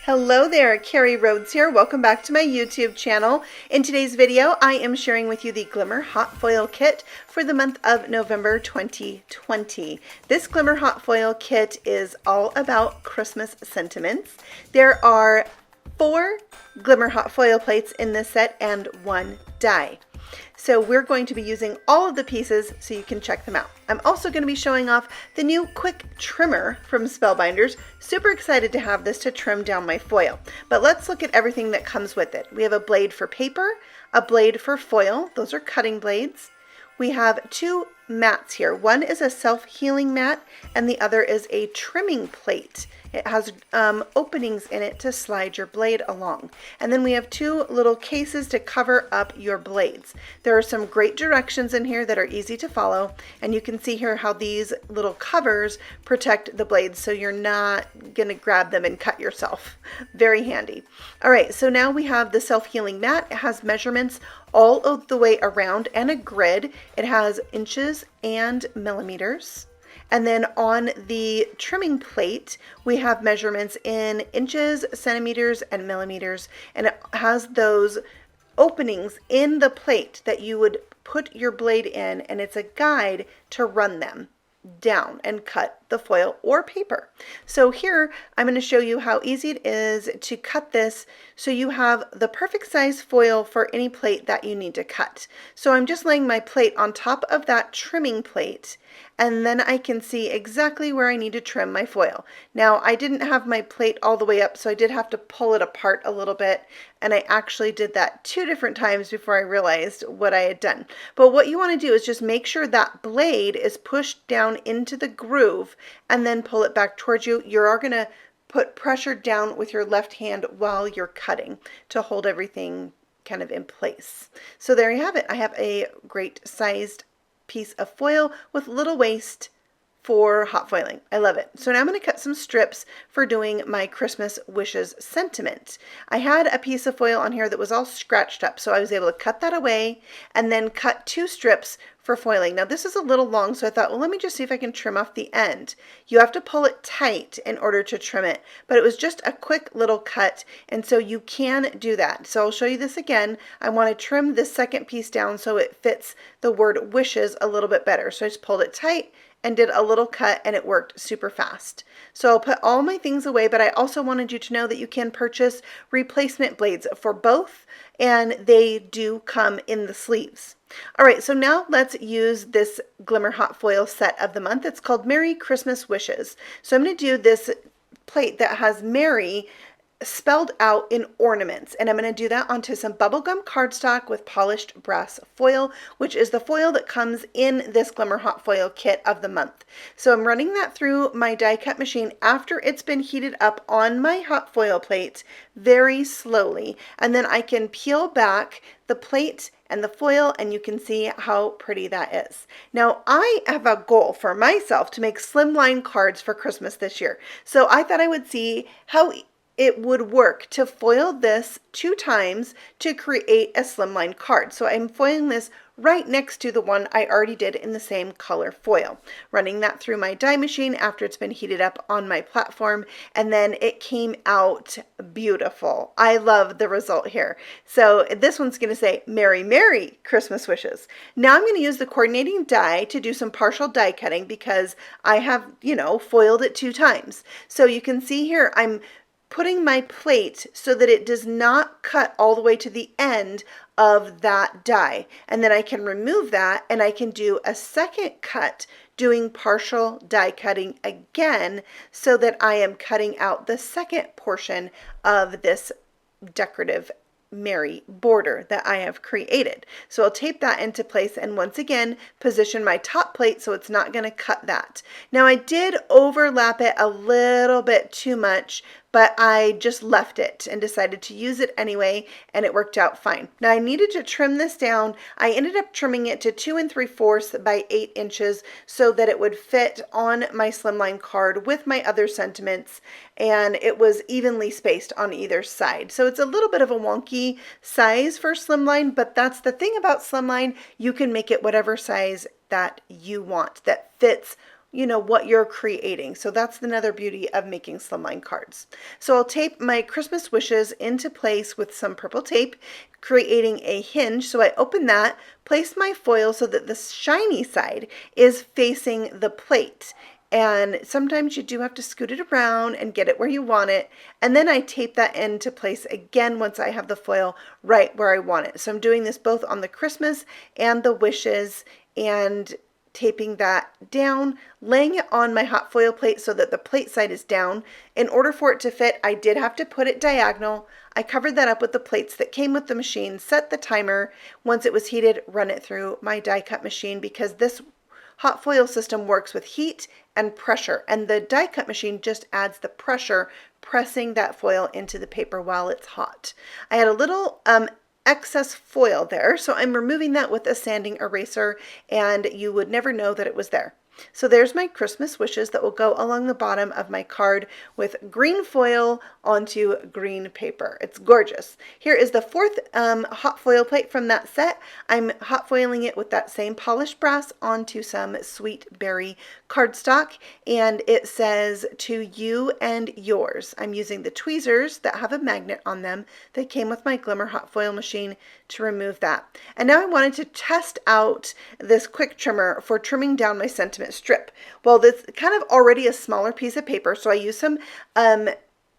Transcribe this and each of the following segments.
Hello there, Carrie Rhodes here. Welcome back to my YouTube channel. In today's video, I am sharing with you the Glimmer Hot Foil kit for the month of November 2020. This Glimmer Hot Foil kit is all about Christmas sentiments. There are 4 Glimmer Hot Foil plates in this set and 1 die. So we're going to be using all of the pieces so you can check them out. I'm also going to be showing off the new quick trimmer from Spellbinders. Super excited to have this to trim down my foil. But let's look at everything that comes with it. We have a blade for paper, a blade for foil. Those are cutting blades. We have 2 mats here. One is a self-healing mat and the other is a trimming plate. It has openings in it to slide your blade along. And then we have 2 little cases to cover up your blades. There are some great directions in here that are easy to follow, and you can see here how these little covers protect the blades so you're not going to grab them and cut yourself. Very handy. All right, so now we have the self-healing mat. It has measurements all of the way around and a grid. It has inches and millimeters. And then on the trimming plate, we have measurements in inches, centimeters, and millimeters. And it has those openings in the plate that you would put your blade in, and it's a guide to run them down and cut the foil or paper. So here I'm going to show you how easy it is to cut this so you have the perfect size foil for any plate that you need to cut. So I'm just laying my plate on top of that trimming plate, and then I can see exactly where I need to trim my foil. Now I didn't have my plate all the way up, so I did have to pull it apart a little bit, and I actually did that 2 different times before I realized what I had done. But what you want to do is just make sure that blade is pushed down into the groove and then pull it back towards you. You are going to put pressure down with your left hand while you're cutting to hold everything kind of in place. So there you have it. I have a great sized piece of foil with little waste for hot foiling. I love it. So now I'm going to cut some strips for doing my Christmas wishes sentiment. I had a piece of foil on here that was all scratched up, so I was able to cut that away and then cut 2 strips for foiling. Now this is a little long, so I thought, well, let me just see if I can trim off the end. You have to pull it tight in order to trim it, but it was just a quick little cut, and so you can do that. So I'll show you this again. I want to trim this second piece down so it fits the word wishes a little bit better. So I just pulled it tight and did a little cut, and it worked super fast. So I'll put all my things away, but I also wanted you to know that you can purchase replacement blades for both, and they do come in the sleeves. All right, so now let's use this Glimmer Hot Foil set of the month. It's called Merry Christmas Wishes. So I'm going to do this plate that has Merry spelled out in ornaments, and I'm going to do that onto some bubblegum cardstock with polished brass foil, which is the foil that comes in this Glimmer Hot Foil kit of the month. So I'm running that through my die cut machine after it's been heated up on my hot foil plate very slowly, and then I can peel back the plate and the foil, and you can see how pretty that is. Now I have a goal for myself to make slimline cards for Christmas this year, so I thought I would see how it would work to foil this 2 times to create a slimline card. So I'm foiling this right next to the one I already did in the same color foil. Running that through my die machine after it's been heated up on my platform, and then it came out beautiful. I love the result here. So this one's going to say Merry Merry Christmas Wishes. Now I'm going to use the coordinating die to do some partial die cutting because I have, foiled it 2 times. So you can see here I'm putting my plate so that it does not cut all the way to the end of that die. And then I can remove that and I can do a second cut doing partial die cutting again so that I am cutting out the second portion of this decorative Merry border that I have created. So I'll tape that into place and once again position my top plate so it's not going to cut that. Now I did overlap it a little bit too much, but I just left it and decided to use it anyway, and it worked out fine. Now I needed to trim this down. I ended up trimming it to 2 3/4 by 8 inches so that it would fit on my slimline card with my other sentiments, and it was evenly spaced on either side. So it's a little bit of a wonky size for slimline, but that's the thing about slimline. You can make it whatever size that you want that fits what you're creating. So that's another beauty of making slimline cards. So I'll tape my Christmas wishes into place with some purple tape, creating a hinge. So I open that, place my foil so that the shiny side is facing the plate. And sometimes you do have to scoot it around and get it where you want it. And then I tape that into place again once I have the foil right where I want it. So I'm doing this both on the Christmas and the wishes, and taping that down, laying it on my hot foil plate so that the plate side is down. In order for it to fit, I did have to put it diagonal. I covered that up with the plates that came with the machine, set the timer. Once it was heated, run it through my die cut machine, because this hot foil system works with heat and pressure, and the die cut machine just adds the pressure, pressing that foil into the paper while it's hot. I had a little excess foil there, so I'm removing that with a sanding eraser, and you would never know that it was there. So there's my Christmas wishes that will go along the bottom of my card with green foil onto green paper. It's gorgeous. Here is the fourth hot foil plate from that set. I'm hot foiling it with that same polished brass onto some sweet berry cardstock, and it says "To you and yours." I'm using the tweezers that have a magnet on them that came with my Glimmer Hot Foil machine to remove that. And now I wanted to test out this quick trimmer for trimming down my sentiment strip. Well, this kind of already a smaller piece of paper, so I use some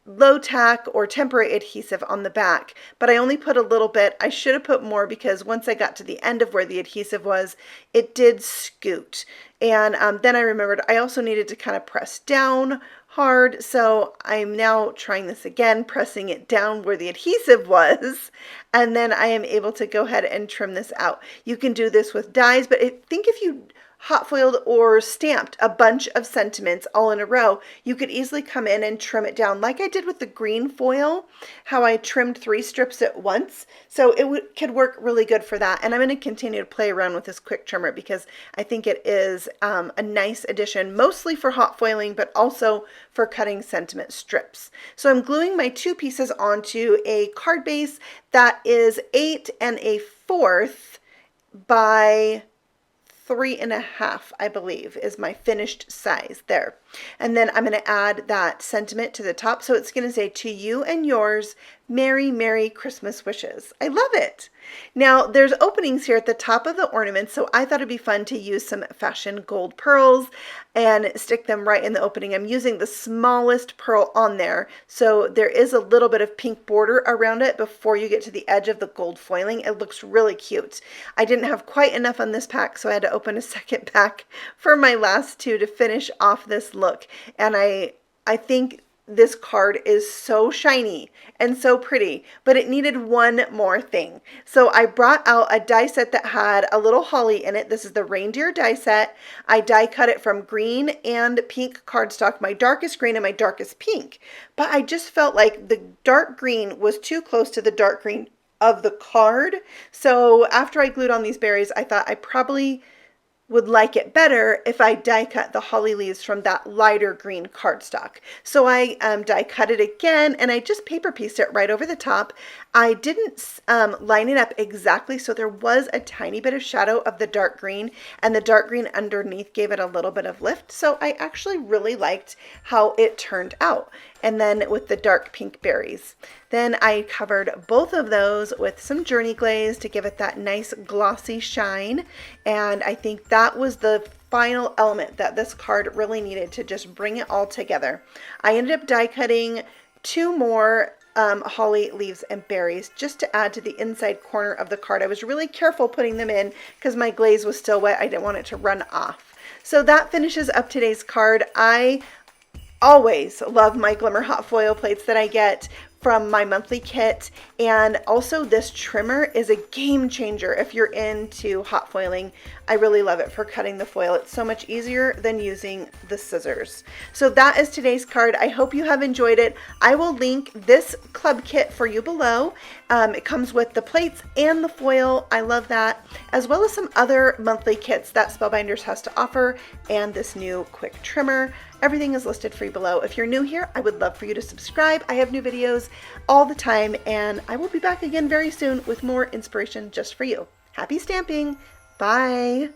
low tack or temporary adhesive on the back, but I only put a little bit. I should have put more, because once I got to the end of where the adhesive was, it did scoot. And then I remembered I also needed to kind of press down hard, so I'm now trying this again, pressing it down where the adhesive was, and then I am able to go ahead and trim this out. You can do this with dies, but I think if you hot foiled or stamped a bunch of sentiments all in a row, you could easily come in and trim it down like I did with the green foil, how I trimmed 3 strips at once. So it could work really good for that. And I'm going to continue to play around with this quick trimmer, because I think it is a nice addition, mostly for hot foiling, but also for cutting sentiment strips. So I'm gluing my 2 pieces onto a card base that is 8 1/4 by 3 1/2, I believe, is my finished size there. And then I'm going to add that sentiment to the top. So it's going to say, "To you and yours, Merry, Merry Christmas wishes." I love it. Now there's openings here at the top of the ornament, so I thought it'd be fun to use some fashion gold pearls and stick them right in the opening. I'm using the smallest pearl on there, so there is a little bit of pink border around it before you get to the edge of the gold foiling. It looks really cute. I didn't have quite enough on this pack, so I had to open a second pack for my last 2 to finish off this look. And I think this card is so shiny and so pretty, but it needed one more thing. So I brought out a die set that had a little holly in it. This is the reindeer die set. I die cut it from green and pink cardstock, my darkest green and my darkest pink. But I just felt like the dark green was too close to the dark green of the card. So after I glued on these berries, I thought I probably would like it better if I die cut the holly leaves from that lighter green cardstock. So I die cut it again, and I just paper pieced it right over the top. I didn't line it up exactly, so there was a tiny bit of shadow of the dark green, and the dark green underneath gave it a little bit of lift. So I actually really liked how it turned out. And then with the dark pink berries. Then I covered both of those with some Journey Glaze to give it that nice glossy shine. And I think that was the final element that this card really needed to just bring it all together. I ended up die cutting 2 more holly leaves and berries just to add to the inside corner of the card. I was really careful putting them in because my glaze was still wet. I didn't want it to run off. So that finishes up today's card. I always love my Glimmer Hot Foil plates that I get from my monthly kit, and also this trimmer is a game changer if you're into hot foiling. I really love it for cutting the foil. It's so much easier than using the scissors. So that is today's card. I hope you have enjoyed it. I will link this club kit for you below. It comes with the plates and the foil. I love that, as well as some other monthly kits that Spellbinders has to offer, and this new quick trimmer. Everything is listed for you below. If you're new here, I would love for you to subscribe. I have new videos all the time, and I will be back again very soon with more inspiration just for you. Happy stamping! Bye!